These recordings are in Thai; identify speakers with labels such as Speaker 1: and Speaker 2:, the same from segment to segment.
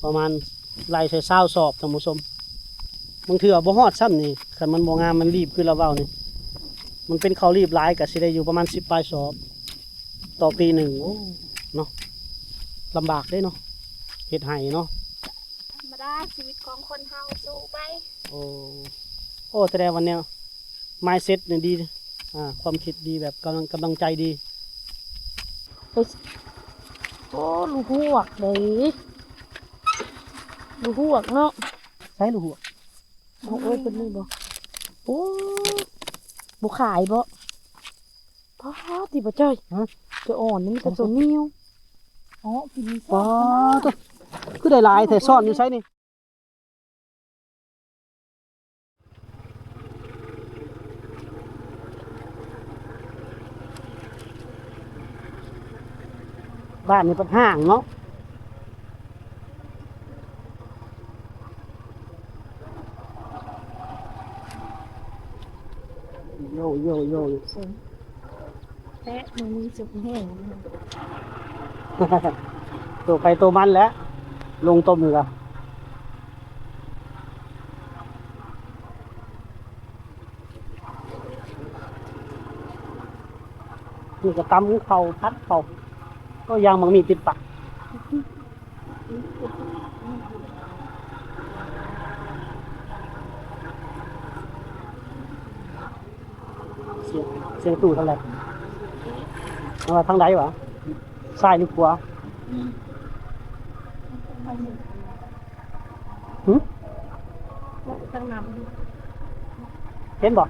Speaker 1: ประมาณไล่ใส่20 สอบท่านผู้ชมบางเทื่อบ่ฮอดซ้ำนี่คันมันบ่งามมันรีบคือเราเว้านี่มันเป็นข้าวรีบหลายก็สิได้อยู่ประมาณ10 ปลายสอบต่อปีหนึ่งโอ้เนาะลำบากเด้เนาะเฮ็ดให้เนาะ
Speaker 2: ธรรมดาชีวิตของคนเฮาสู้ไป
Speaker 1: โอ้โอ้แสดงวันเนี้ย mindset เนี่ยดีความคิดดีแบบกำลังใจดี
Speaker 2: โอ้ลูกหวกเลยลูกหวกเนาะ
Speaker 1: ใช้ลูกหัว
Speaker 2: เอาเอ้ยเป็นนี่บ่โอ้บุขายบ่พ่อที่บ่จ้อยจะอ่อนนี่มันจะตัวเหนียวอ๋อกินนี่
Speaker 1: ป้าตัวคือได้หลายแต่ซ่อนอยู่ใช้นี่บ้านนี่เป็นห้างเนาะโยโยโย
Speaker 2: แตะมันมีสุกแห้ง
Speaker 1: ตัวไปตัวมันแล้วลงต้มอยู่ละนี่ก็ตำเขาพัดเขาก็ยังมันมีติดปากเสียงตู้เท่าไหร่ทางใดวะซ้ายหรือขวา
Speaker 2: ตั้งน้ำ
Speaker 1: เห็นบ่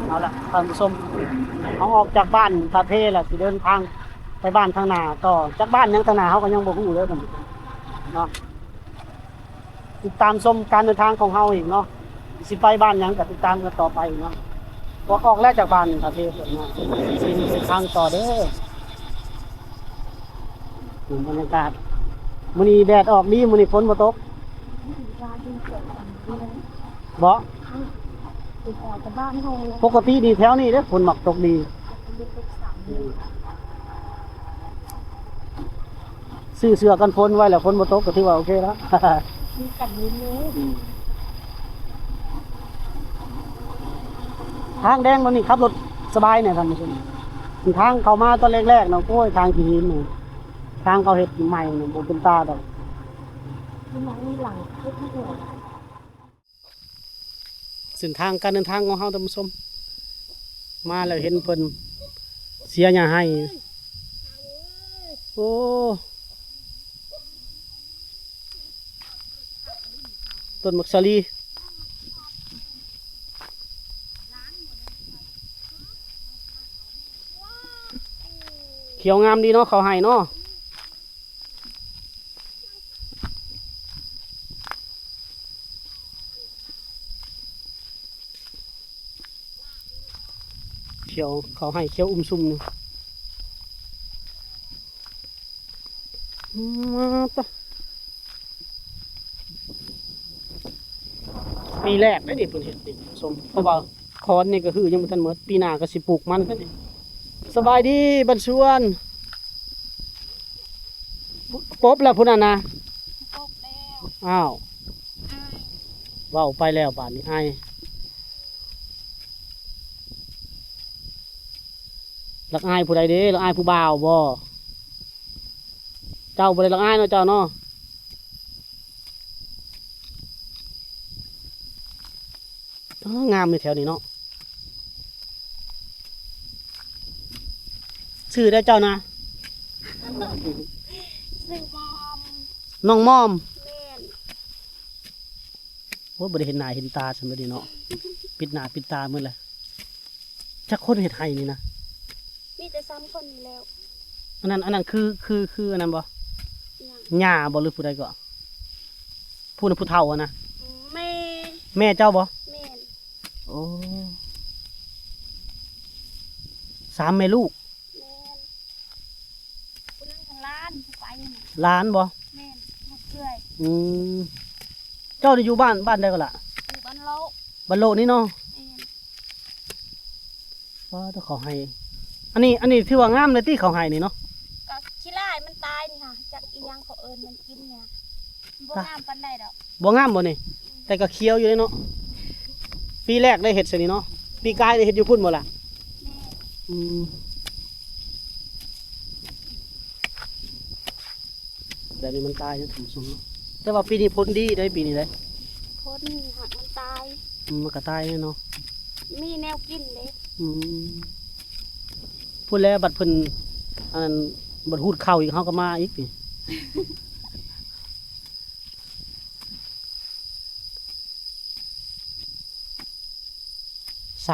Speaker 1: เอาละท่านผู้ชมเขาออกจากบ้านทาเทแหละสิเดินทางไปบ้านทางนาต่อจากบ้านยังทางนาเขาก็ยังบ่รู้เลยกันเนาะติดตามชมการเดินทางของเฮาอีกเนาะสิไปบ้านยังก็ติดตามกันต่อไปเนาะพอออกแล้วจากบ้านทาเทเพิ่นเนาะสิทางต่อเด้อบรรยากาศมื้อนี้แดดออกดีมื้อนี้ฝนบ่ตกบ่
Speaker 2: ติดออกจากบ้านเฮา
Speaker 1: ปกติดีแถวนี้เด้อฝนมักตกดีซื้อเสื้อกันฝนไว้แล้วฝนบ่ตกก็ถือว่าโอเคแล้ว
Speaker 2: มีกันยืนเลย
Speaker 1: ทางแดงมันนี่ขับรถสบายเนี่ยท่านผู้ชมทางเข้ามาตอนแรกๆเนาะโอ้ยทางขี้หินนี่ทางเขาเฮ็ดใหม่นี่บ่เป็นตาดอก
Speaker 2: มีหลังเล็กน้อย
Speaker 1: เส้นทางการเดินทางของเฮาท่านผู้ชมมาแล้วเห็นเพิ่นเสียหญ้าให้โอ้ต้นมักสลีเขียวงามดีเนาะเขาให้เนาะเขียวเขาให้เขียวซุ่มนี่มาตะปีแรกได้ดิเพิ่นเฮ็ดนี่สมเพราะว่าคอนนี่ก็คือยังบ่ทันหมดปีหน้าก็สิปลูกมันกันนี่สบายดีบันชวนปบแล้วพุ่นน่ะนะ
Speaker 2: ปกแล้ว
Speaker 1: อ้าวเว้าไปแล้วป่านนี้อ้ายรักอ้ายผู้ใดเด้รักอ้ายผู้บ่าวบ่เจ้าบ่ได้รักอ้ายเนาะเจ้าเนาะงามในแถวนี้เนาะชื่อได้เจ้านะ
Speaker 2: ซื้อมอม
Speaker 1: น้องมอม
Speaker 2: แม่น
Speaker 1: โอ้ยบ่ได้เห็นหน้าเห็นตาซั่นบ่ดีเนาะปิดหน้าปิดตาหมดเลยจักคนเฮ็ดให้นี่นะ
Speaker 2: มีแต่3 คนนี่แล้ว
Speaker 1: อันนั้นคืออันนั้นบ่หญ้าบ่หรือผู้ใดก็ผู้นั้นผู้เฒ่าอะนะแม่เจ้าบ่
Speaker 2: แม่น
Speaker 1: โอ้3 แม่ลูก
Speaker 2: แม่นผู้นั้นของร้านผู้ไป
Speaker 1: หลานบ่
Speaker 2: แม่นลูกเอื้อย
Speaker 1: เจ้าได้อยู่บ้านใดก็ล่ะ
Speaker 2: อยู่บ้านโล
Speaker 1: บ้านโลนี่เนาะ
Speaker 2: แม่น
Speaker 1: ว่าถ้าเขาให้ อันนี้ถือว่างามเลยที่เขาให้นี่เนาะ
Speaker 3: ก็ขี้ลายมันตายนี่ค่ะจากอีหยังเขาเอิ้นมันกินเนี่ยบ่งามปานใดดอก
Speaker 1: บ่งามบ่นี่แต่ก็เคี้ยวอยู่เลยเนาะปีแรกได้เห็ดสินี่เนาะปีกายได้เห็ดอยู่พุ่นบ่ล่ะ
Speaker 3: แม่
Speaker 1: อืมแต่นี่มันตายนะถุงสมแต่ว่าปีนี้ผลดีได้ปีนี้ได้
Speaker 3: พ้นหักมันตาย
Speaker 1: มันก็ตายเนาะ
Speaker 3: มีแนวกินเด้
Speaker 1: อืมพูดแล้วบัดเพิ่นอันนั้นบัดหูดเข้าอีกเขาก็มาอีกนี่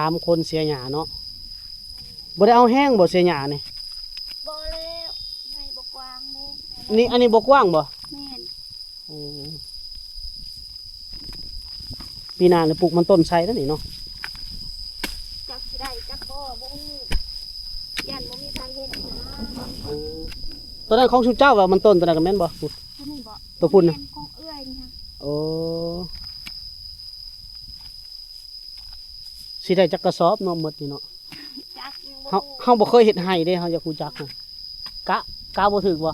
Speaker 1: 3 คนเสียหญ้าเนาะบ่ได้เอาแห้งบ่เสียหญ้านี่
Speaker 3: บ่แล้วให้บ่กว้างเด้
Speaker 1: อันนี้บ่กว้างบ่
Speaker 3: แม่น
Speaker 1: โอ้ปีหน้าเลยปลูกมันต้นไทรแล้วนี่เนาะ
Speaker 3: จักสิได้จักบ่บ่ฮู้ยันบ่มีทางเฮ็ดนะ
Speaker 1: ตัวนั้นของชุเจ้าว่ามันต้นตัวนั้นก็แม่นบ่
Speaker 3: ตัวนี้บ่
Speaker 1: ตัวพุ่นน่ะ
Speaker 3: แม่ของเอื้อยนี่ค่ะ
Speaker 1: โอ้สิได้จักกระสอบเนาะหมดนี่เนาะ
Speaker 3: จักยังบ่
Speaker 1: เฮา
Speaker 3: ฮู้
Speaker 1: เฮาบ่เคยเฮ็ดให้เด้เฮาอยากรู้จักน่ะกะบ่ถึกบ่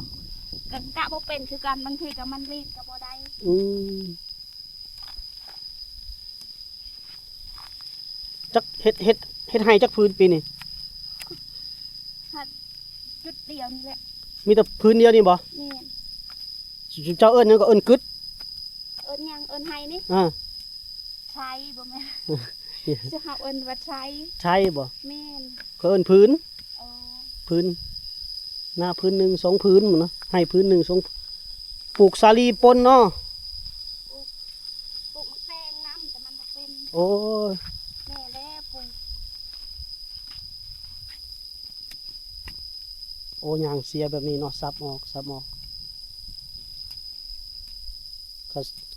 Speaker 3: กะบ่เป็นคือกันบางทีก็มันรีดก็บ่ได้
Speaker 1: อืมจักเฮ็ดให้จักพื้นปีนี่
Speaker 3: จุดเดียวนี่แหละ
Speaker 1: มีแต่พื้นเดียวนี่บ่
Speaker 3: แม่น
Speaker 1: ชุเจ้าเอิ้นหยังก็เอิ้นกึด
Speaker 3: เอิ้นหยังเอิ้นให้นี่
Speaker 1: อ่า
Speaker 3: ใช้บ่แม่นสิเฮาเอิ้นว่าใช้
Speaker 1: ใช่บ่
Speaker 3: แม่น
Speaker 1: ก็เอิ้นพื้น
Speaker 3: เออ
Speaker 1: พื้นหน้าพื้นหนึ่งสองพื้นหมดเนาะให้พื้นหนึ่งสองปลูกสาลีปนเนาะ
Speaker 3: ปลูกมะแตงน้ำแต่มันบ่เป็น
Speaker 1: โอ้ย
Speaker 3: แม่แล้วปลูก
Speaker 1: โอ้ยางเสียแบบนี้เนาะซับออก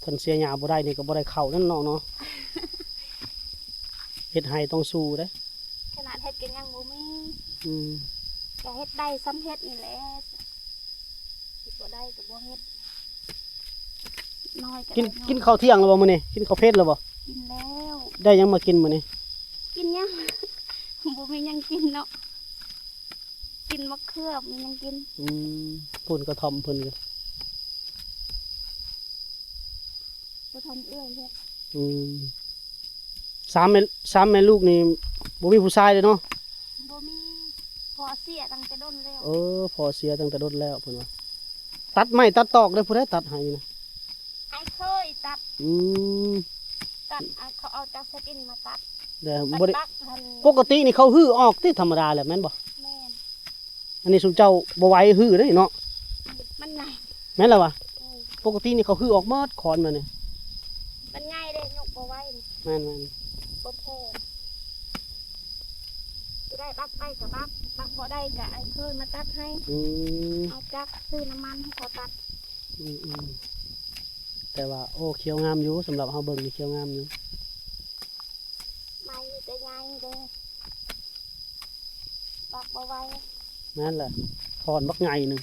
Speaker 1: คันเสียหญ้าบ่ได้นี่ก็บ่ได้เข้านั่นเนาะ เฮ็ดให้ต้องสู้เด้
Speaker 3: ขนาดเฮ็ดกันยังบ่มี
Speaker 1: อืม
Speaker 3: ก็เฮ็ดได้ซ้ำเฮ็ดนี่แหละเฮ็ดบ่ได้ก็บ่เฮ็ดน้อยก็
Speaker 1: กิน
Speaker 3: ได้
Speaker 1: กินข้าวเที่ยงแล้วบ่มื้อนี้กินข้าวเพชรแล้วบ่
Speaker 3: กินแล้ว
Speaker 1: ได้หยังมากินมื้อนี้
Speaker 3: กินยัง บ่มีหยังกินเนาะกินมะเขือมีหยังกิน
Speaker 1: อืมพุ่นกระท่อมเพิ่นก็
Speaker 3: บ่ทำเอื้อยเฮ็ด
Speaker 1: อืมสามแม่ลูกนี่บ่มีผู้ชายเลยเนาะ
Speaker 3: บ่มีพอเสียตั้งแต่ดนแล้ว
Speaker 1: เออพอเสียตั้งแต่รถแล้วเพิ่นว่าตัดไม้ตัดตอกได้ผู้ใดตัดให้นี่นะ
Speaker 3: ไอ้เคยตัด
Speaker 1: อืม
Speaker 3: เขาเอาจากสกินมาตัด
Speaker 1: แต่
Speaker 3: ตัด
Speaker 1: บ่ได้
Speaker 3: ตักหั่น
Speaker 1: ปกตินี่เขาฮื้อออกที่ธรรมดาแหละแม่นบ่
Speaker 3: แม่น
Speaker 1: อันนี้สุเจ้าบ่ไหวฮื้อเด้เนาะ
Speaker 3: มันใหญ่
Speaker 1: แม่นแล้ววะ
Speaker 3: อืม
Speaker 1: ปกตินี่เขาฮื้อออกหมดคอนมานี่
Speaker 3: มันง่ายเด้ยกบ่ไหวนี่
Speaker 1: แม่น
Speaker 3: บ่แพ้จะได้บักไปกับบักบ่ได้ก็ไอ้เคยมาตัดให้
Speaker 1: ๆอืม
Speaker 3: เอาจักซื้อน้ำมันให้เขาตัด
Speaker 1: อืมแต่ว่าโอ้เขียวงามอยู่สำหรับเฮาเบิ่งนี่เขียวงามอยู่
Speaker 3: ไม่แต่ง่ายเด้บักบ่ไหว
Speaker 1: นั่นแหละถอนบักใหญ่หนึง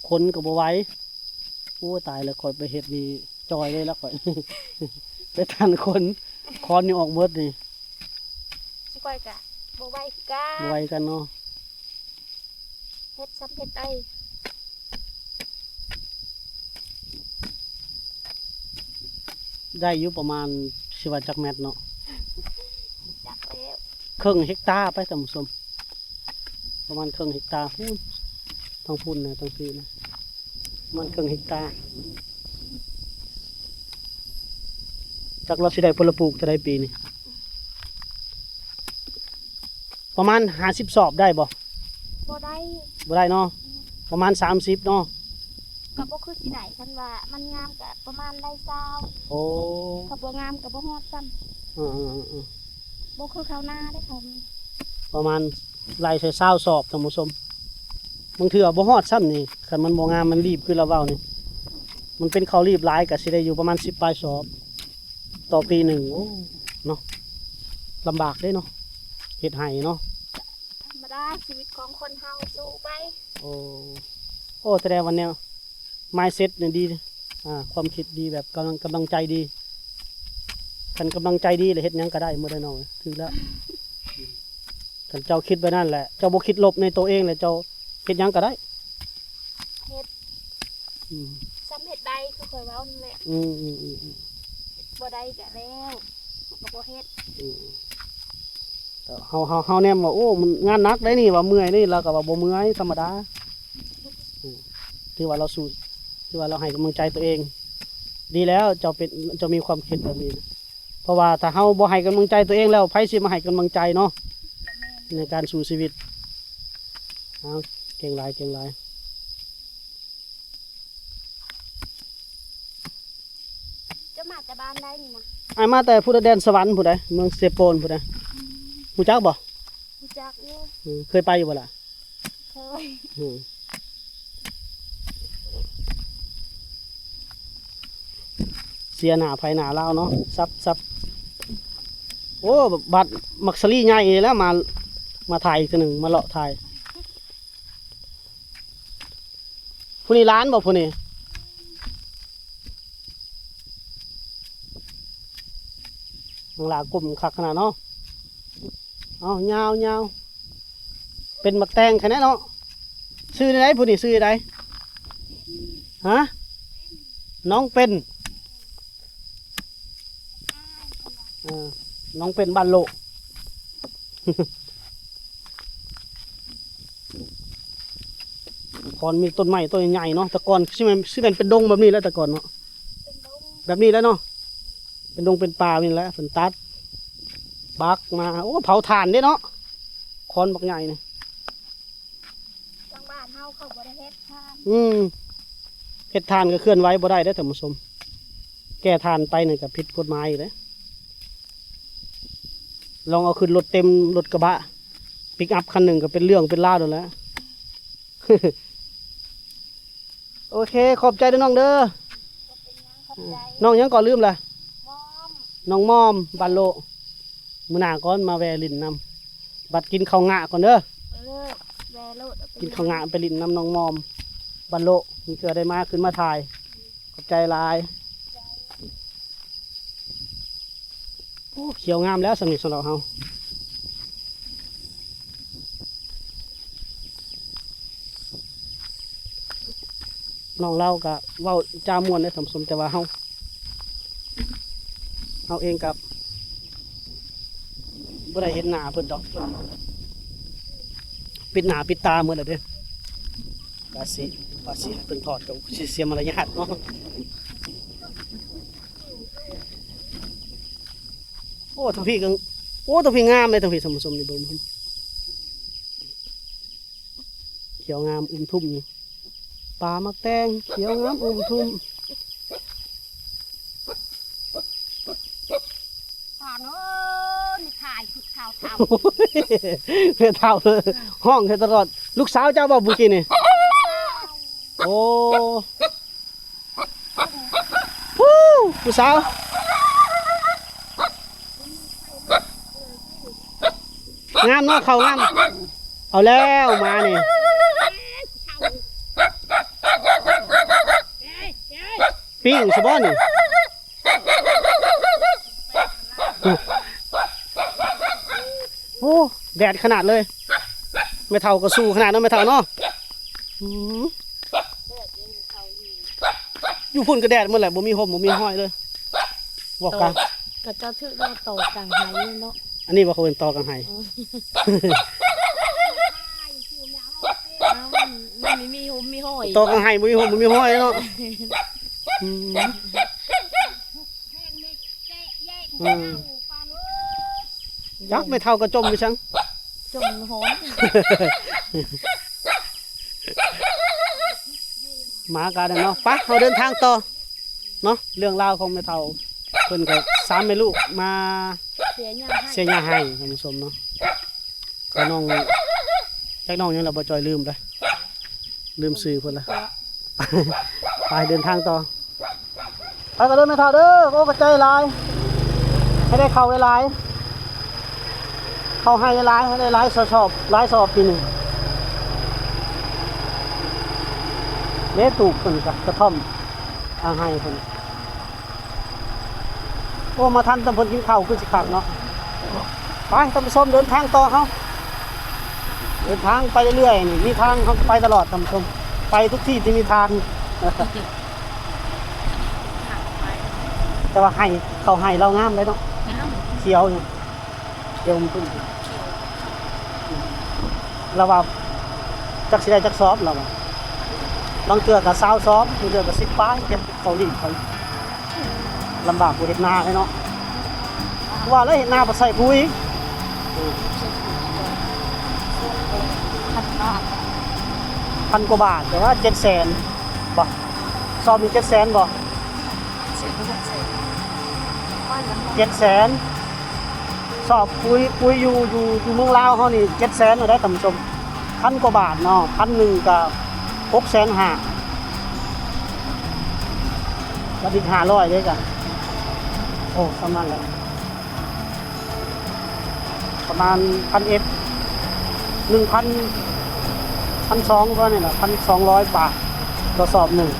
Speaker 1: คนก็บ่ไหวโอ้ตายแล้วข่อยไปเฮ็ดนี่จอยเลยแล้วข่อย ไปทันคนคอนนี่ออกหมดนี่
Speaker 3: สิก้อยก็บ่ไหวคือกัน
Speaker 1: บ่ไหวกันเนาะ
Speaker 3: เฮ็ดซ้ำเฮ็ดได้
Speaker 1: ได้อยู่ประมาณสิว่าจักแมตรเนาะ
Speaker 3: จักแล้ว
Speaker 1: ครึ่งเฮกตาร์ไปท่านผู้ชมประมาณครึ่งเฮกตาร์พูนต้องพูนนะต้องซื้อนะประมันครึ่งเฮกตาร์จากเราสิได้ผลปลูกจะได้ปีนี่ประมาณ50 สอบได้บ่
Speaker 3: บ่ได้
Speaker 1: บ่ได้เนาะประมาณ30เนาะ
Speaker 3: ก็บ่คือสิได้คันว่ามันงามก็ประมาณได้20
Speaker 1: โอ้
Speaker 3: ถ้าบ่งามก็บ่ฮอดซ้ำ
Speaker 1: อ่า
Speaker 3: บ่คือข้าวหน้าได้เขา
Speaker 1: ประมาณไล่ใส่20 สอบท่านผู้ชมบางเทื่อบ่ฮอดซ้ำนี่คันมันบ่งามมันรีบคือเราเว้านี่มันเป็นข้าวรีบหลายก็สิได้อยู่ประมาณ10 ปลายสอบต่อปีหนึ่งโอ้เนาะลำบากเด้เนาะเฮ็ดให้เนาะ
Speaker 3: ธรรมดาชีวิตของคนเฮาสู้ไป
Speaker 1: โอ้โอ้แสดงวันเนี้ย mindset เนี่ยดีความคิดดีแบบกำลังใจดีคันกำลังใจดีเลยเฮ็ดหยังก็ได้หมดแล้วเนาะถือแล้วก คันเจ้าคิดไปนั่นแหละเจ้าบ่คิดลบในตัวเองเลยเจ้าเฮ็ดหยังก็ได้
Speaker 3: เฮ็ด
Speaker 1: อืม
Speaker 3: ซ้ำเฮ็ดได้คือเคยเว้านั่นแหละ
Speaker 1: อืมอืมอืม
Speaker 3: บ่ได้ก็แล้วก็บ่เฮ็ด
Speaker 1: อืมเฮาแนมว่าโอ้มันงานหนักได้นี่ว่าเมื่อยนี่เราก็ว่าบ่เมื่อยธรรมดาถือว่าเราสู้ถือว่าเราให้กำลังใจตัวเอง ดีแล้วเจ้ามีความคิดแบบนี้นะเพราะว่าถ้าเฮาบ่ให้กำลังใจตัวเองแล้วไผสิมาให้กำลังใจเนาะ
Speaker 3: ก็แม่น
Speaker 1: ในการสู้ชีวิตเอาเก่งหลายเก่งหลาย
Speaker 3: จะมาแต่บ้านได้นี่นะ
Speaker 1: อ้ายมาแต่พุทธแดนสวรรค์ผู้ใดเมืองเซโปนผู้ใดรู้จักบ่
Speaker 3: รู้จักอยู่
Speaker 1: เคยไปอยู่บ่ล่ะ
Speaker 3: เคย
Speaker 1: อืมเสียหน้าภายหน้าลาวเนาะซับโอ้บัดมักสลีใหญ่แล้วมาถ่ายอีกทีหนึ่งมาเลาะถ่ายผู้นี้ร้านบ่ผู้นี้มังลากลุ่มคักขนาดเนาะเอายาวเป็นมักแตงแค่นั้นเนาะซื้อได้ผู้นี้ซื้อได้ฮะน้องเป็นน้องเป็นบ้านโล ก่อนมีต้นไม้ต้นใหญ่เนาะแต่ก่อนใช่ไหมเป็นดงแบบนี้แล้วแต่ก่อนเนาะ
Speaker 3: เป็นดง
Speaker 1: แบบนี้แล้วเนาะเป็นดงเป็นป่านี่แหละฝนตัดบักมาโอ้เผาถ่านเด้เนาะคอนบักใหญ่เนี่ย
Speaker 3: ทางบ้านเฮาเขาบ่ได้เฮ็ดทาน
Speaker 1: เฮ็ดถ่านก็เคลื่อนไหวบ่ได้เด้อท่านผู้ชมแก้ถ่านไปเนี่ยก็ผิดกฎหมายอยู่เลยลองเอาขึ้นรถเต็มรถกระบะปิกอัพคันหนึ่งก็เป็นเรื่องเป็นราวแล้ว โอเคขอบใจเด้อน้องเด้อ
Speaker 3: ก็เป็นหยังเข้าใจ
Speaker 1: น้องยังก่อนลืมล่ะ
Speaker 3: มอม
Speaker 1: น้องมอมบันโลมื้อหน้าก่อนมาแวะลินนำบัดกินข้าวงะก่อนเด้อ
Speaker 3: แวโลดเอาไป
Speaker 1: กินข้าวงะไปลินนำน้องมอมบันโลมีเกลือได้มาขึ้นมาถ่ายขอบใจหลายโอ้เขียวงามแล้วสำหรับเฮาน้องเล่ากับเว้าจามวนได้สมสมแต่ว่าเฮาเองกับบ่ได้เห็นหน้าเพิ่นดอกปิดหน้าปิดตาเหมือนเด้อกาสิเพิ่นทอดกับสิเสียมารยาทเนาะโอ้ทางพี่ก็โอ้ทางพี่งามเลยทางพี่สมสมนี่เบิ่งพุ่นเขียวงามอุ้มทุ่มนี่ปลามักแตงเขียวงามอุ้มทุ่ม
Speaker 3: ผ่านเอ้ยนี่ถ่ายคือข่าวท
Speaker 1: โอ้ยเพื่อเท่าเลยห้องเธอตลอดลูกสาวเจ้าบอกบุกินนี่โอ้ฮู้ลูกสาวงามเนาะเขางามเอาแล้วมาเนี่ยปิ้งสบอนนี่โอ้แดดขนาดเลยไม่เท่าก็สู้ขนาดนั้นไม่เท่าเนาะอืมอยู่พุ่นก็แดดหมดแหละบ่มีห่มบ่มีห้อยเลยบอกกัน
Speaker 2: ก็เจ้าชื่อเราโตกลางหายอยู่เนาะ
Speaker 1: อันนี้ว่าเขาเป็นตอกังไห้
Speaker 2: เอ้ามันไม่มีหุมมีห้อย
Speaker 1: ตอกังไห้บ่มีห่มบ่มีห้อยเนาะอืม
Speaker 3: ำแห้งเม็ดแกะแยก
Speaker 1: อืม
Speaker 3: ผ่านเอ้ย
Speaker 1: ยักไม่เท่าก็จมไปชัง
Speaker 2: จมหอน
Speaker 1: หมากันเนาะไปเราเดินทางต่อเนาะเรื่องราวของแม่เท่าเพิ่นก็สามแม่ลูกมา
Speaker 2: เสียหยังให้
Speaker 1: เสียยาให้ท่านผู้ชมเนาะก็น้องจักน้องยังเราบ่จอยลืมเลยลืมซื้อเพิ่นละ ไปเดินทางต่อไปกันเดินแม่เท่าเด้อโอ้กระใจหลายให้ได้เข้าหลายเข้าให้หลายให้ได้หลายสอบหลายสอบปีหนึงเละตูบเพิ่นกับกระท่อมเอาให้เพิ่นโอ้มาทันตำเพิ่นกินข้าวคือสิคักเนาะไปท่านผู้ชมเดินทางต่อเฮา เดินทางไปเรื่อยๆนี่มีทางเขาไปตลอดท่านผู้ชมไปทุกที่ที่มีทาง แต่ว่าให้เขาให้เรางามเลยเนาะเขียวเนี่ยเขียวมันขึ้นเราว่าจักสิได้จักซอฟเราว่าบางเทื่อกับ20ซอฟบางเทื่อกับ10ป้ายเก็บเขาดิเขาลำบากกว่าเฮ็ดนาเลยเนาะว่าแล้วเฮ็ดนาบ่ใส่ปุ๋ยพันกว่าบาทแต่ว่า700,000บ่ซอฟมี700,000บ่700,000สอบปุยอยู่เมืองลาวเขานี่700,000ได้ท่านผู้ชมพันกว่าบาทเนาะ1,000ก็650,000แล้วอีก500ด้วยกันโอ้ประมาณแล้วประมาณ1,100 1,200ก็นี่แหละ1,200 บาทต่อสอบหนึ่ง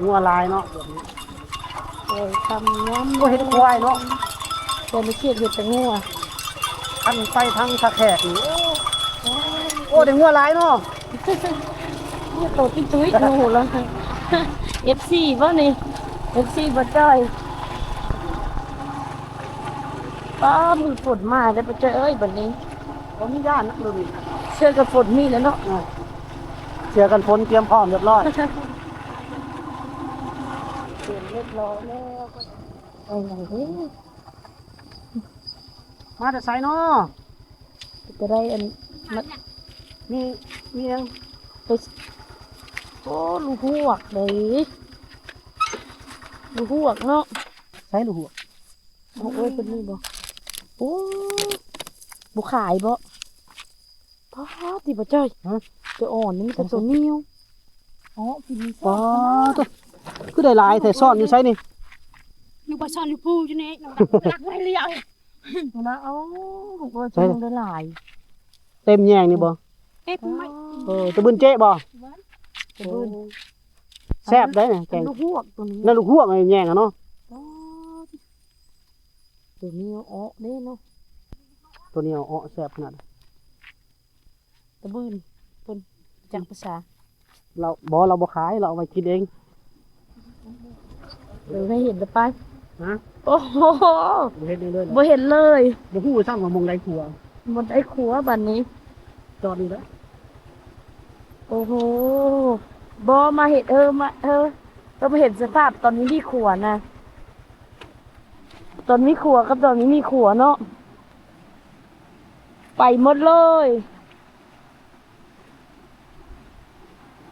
Speaker 1: งัวลายเนาะแบบนี้
Speaker 2: ทำน้ำ
Speaker 1: ก็เห็นควายเนาะ
Speaker 2: ตัวไม่เครียดอยู่แต่งัว
Speaker 1: ทั้งไปทั้งสะแขกนี่โอ้เด็กงัวลายเนาะ
Speaker 2: เนี่ยโตติ้งตุ้ยดูแล้ว FC บ่นี่ FC บ่จ้อยป้ามือฝนมาแล้วบ่จ้อยเอ้ยบัดนี้
Speaker 1: ผมมีญาตินะดูดิ
Speaker 2: เสื้อกับฝนมีแล้วเนาะ
Speaker 1: เสียกันฝนเตรียมพร้อมเรียบร้อย
Speaker 2: เตรียมเรียบร้อยแล้วไปไหนเด้อ
Speaker 1: มาแต่ไสเนาะ
Speaker 2: จะได้อันมัน
Speaker 1: มียัง
Speaker 2: ไปโอ้ลูกหวกเลยลูกหวกเนาะ
Speaker 1: ใช้ลูกหัว
Speaker 2: โอ้ยเป็นนี่บ่โอ้บ่ขายบ่ป้าติบ่จ้อยจะอ่อนนี่มันจะตัวเหนียวอ๋อกิน
Speaker 1: ป้าตัวคือได้หลายแต่ซ่อนอยู่ไสนี่
Speaker 3: นึกว่าซ่อนอยู่ปูอยู่นี่รักไว้เลี้ยง
Speaker 2: นะเอ้าผมก็จะได้หลาย
Speaker 1: เต็มแยงนี่บ่
Speaker 3: เอ๊ะผมไม่
Speaker 1: ตะบึนเจ๊บ่
Speaker 2: จะเบิ่น
Speaker 1: แซ่บได้เนี่ยแกง
Speaker 2: ลูกหวกตัวนี้
Speaker 1: แล้วลูกหัวไอ้แยงอ่ะเนาะ
Speaker 2: ตัวนี้อ๋อเด้เนาะ
Speaker 1: ตัวนี้เอาแซ่บขนาด
Speaker 2: ตะบืนเพิ่นจังภาษา
Speaker 1: เราบ่ขายเราเอาไว้กินเอง
Speaker 2: ไม่เห็นแล้วไป
Speaker 1: ฮะ
Speaker 2: โอ้โห
Speaker 1: บ่เฮ็ดได้เลย
Speaker 2: บ่เห็นเลย
Speaker 1: บ่ฮู้ซ้ำว่ามองใดขัว
Speaker 2: หมดไอ้ขัวบัดนี้
Speaker 1: จอดนี่แหละ
Speaker 2: โอ้โหบอมาเห็นเรามาเห็นสภาพตอนนี้มีขัวนะตอนมีขัวกับตอนนี้มีขัวเนาะไปหมดเลย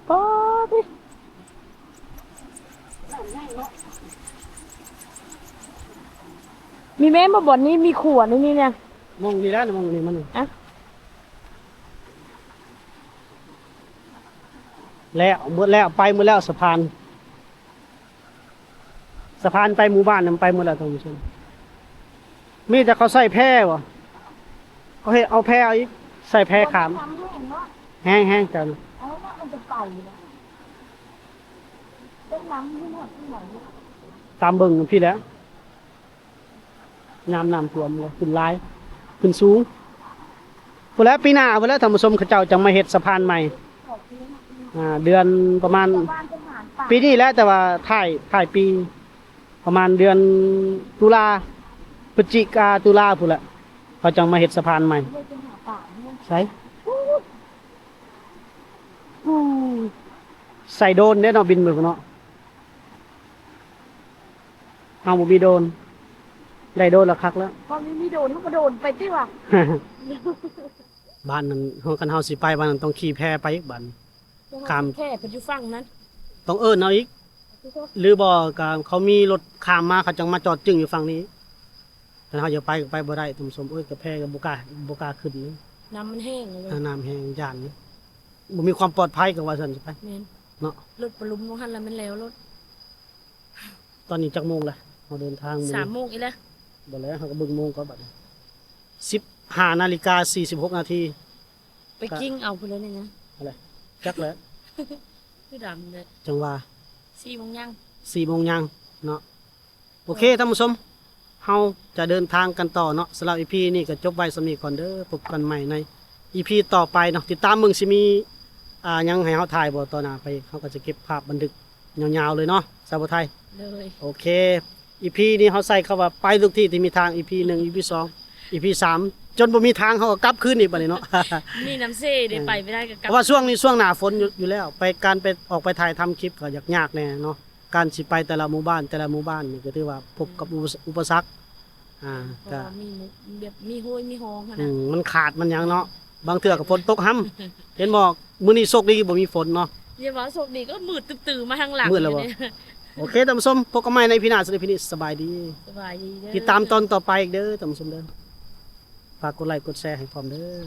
Speaker 2: ป๊าดิมีแม่มาบ่อนนี้มีขัวนี่เนี่ย
Speaker 1: มองนี่แล้วมองนี่มัน
Speaker 2: อะ
Speaker 1: แล้วหมดแล้วไปหมดแล้วสะพาน สะพานไปหมู่บ้านนำไปหมดแล้วท่านผู้ชมมีแต่เขาใส่แพร่บ่เขาเฮ็ดเอาแพร่อีกใส่แพร่ขาม
Speaker 2: ทำให้เห็นว่า
Speaker 1: แห้งๆกัน
Speaker 2: เอาว่ามันจะไปนะต้นน้ำที่หมดที่ไหนเนี่ย
Speaker 1: ตามเบิ่งพี่แหล้วน้ำท่วมเลยขึ้นหลายขึ้นสูงพุ่นแล้วปีหน้าพุ่นแล้วท่านผู้ชมเขาเจ้าจังมาเฮ็ดสะพานใหม่
Speaker 2: ขอบคุณนะ
Speaker 1: เดือนประมาณ
Speaker 2: ชาวบ้านเป็นหารป่า
Speaker 1: ปีนี้แหล้วแต่ว่าถ่ายปี ประมาณเดือนตุลาพฤศจิกาตุลาพุ่นแหละเขาจังมาเฮ็ดสะพานใหม่
Speaker 2: เลยเป็นหาป่าเนี่ย
Speaker 1: ใส่ใส่โดรนเด้เนาะบินไปพุ่นเนาะเอาบ่มีโดรนได้โดรนละคักแล้ว
Speaker 2: พอมีโดนเขาก็โดนไปที่ว่า
Speaker 1: บ้านนั้นเฮาคันเฮาสิไปบ้านนั้นต้องขี่แพไปอีกบ้าน ข้าม
Speaker 2: แค่เป็นอยู่ฝั่งนั้น
Speaker 1: ต้องเอิ้นเอาอีก หรือบ่ก็เขามีรถข้ามมาเขาจังมาจอดจึงอยู่ฝั่งนี้ถ้าเฮาจะไปก็ไปบ่ได้ตุ่มสมเอ้ยกับแพก็บ่กล้าขึ้นเลย
Speaker 2: น้ำมันแห้งเลย
Speaker 1: ถ้าน้ำแห้งย่านนี้บ่มีความปลอดภัยก็ว่าซั่นสิไป
Speaker 2: แม่น
Speaker 1: เนาะ
Speaker 2: รถปลุมลงหันแล้วมันแล้วรถ
Speaker 1: ตอนนี้จักโมงละเฮาเดินทางมื้อ
Speaker 2: 3
Speaker 1: นี้
Speaker 2: โมงอีแล้ว
Speaker 1: บ่แล้วเฮาก็เบิ่งโมงก่อนบัดนี้15:46 นาที
Speaker 2: ไปกิ้งเอาไปเลยเนี่ยนะ
Speaker 1: อะไรจักแล้ว
Speaker 2: คือดำเลย
Speaker 1: จังว่า
Speaker 2: 4 โมงยัง
Speaker 1: 4 โมงยังเนาะโอเคท่านผู้ชมเฮาจะเดินทางกันต่อเนาะสำหรับ EP นี้ก็จบไว้สำนี้ก่อนเด้อพบกันใหม่ใน EP ต่อไปเนาะติดตามมึงสิมียังให้เฮาถ่ายบ่ต่อหน้าไปเฮาก็จะเก็บภาพบันทึกยาวๆเลยเนาะสาวไทย
Speaker 2: เลย
Speaker 1: โอเค EP นี้เฮาใส่คำว่าไปทุกที่ที่มีทาง EP 1 EP 2 EP 3จนบ่มีทางเฮาก็กลับคืนอีกบัดนี้เนาะ
Speaker 2: มีน้ำเซ่ได้ไปไม่ได้กับ
Speaker 1: เพราะว่าช่วงนี้ช่วงหน้าฝนอยู่แล้ว ไปการไปออกไปถ่ายทำคลิปก็ยากแน่เนาะการสิไปแต่ละหมู่บ้านนี่ก็ถือว่าพบกับอุปสรรคก็
Speaker 2: มีแบบมีห้วยมีหองขนาด
Speaker 1: มันขาดมันหยังเนาะบางเทื่อก็ฝนตกห้ำ เห็นบอกมื้อนี้โชคดีบ่มีฝนเนาะ
Speaker 2: เดี๋ยวว่าโชคดีก็มืดตื่นๆมาทางหลัง
Speaker 1: มืดแล้วบ่
Speaker 2: เนี่ย
Speaker 1: โอเคท่านผู้ชมพบกันใหม่ในพี่นาสวัสดีพี่นิสบายดี
Speaker 2: สบายดีเด้อ
Speaker 1: ติดตามตอนต่อไปอีกเด้อท่านผู้ชมเด้อฝากกดไลค์กดแชร์ให้พร้อมเด้อ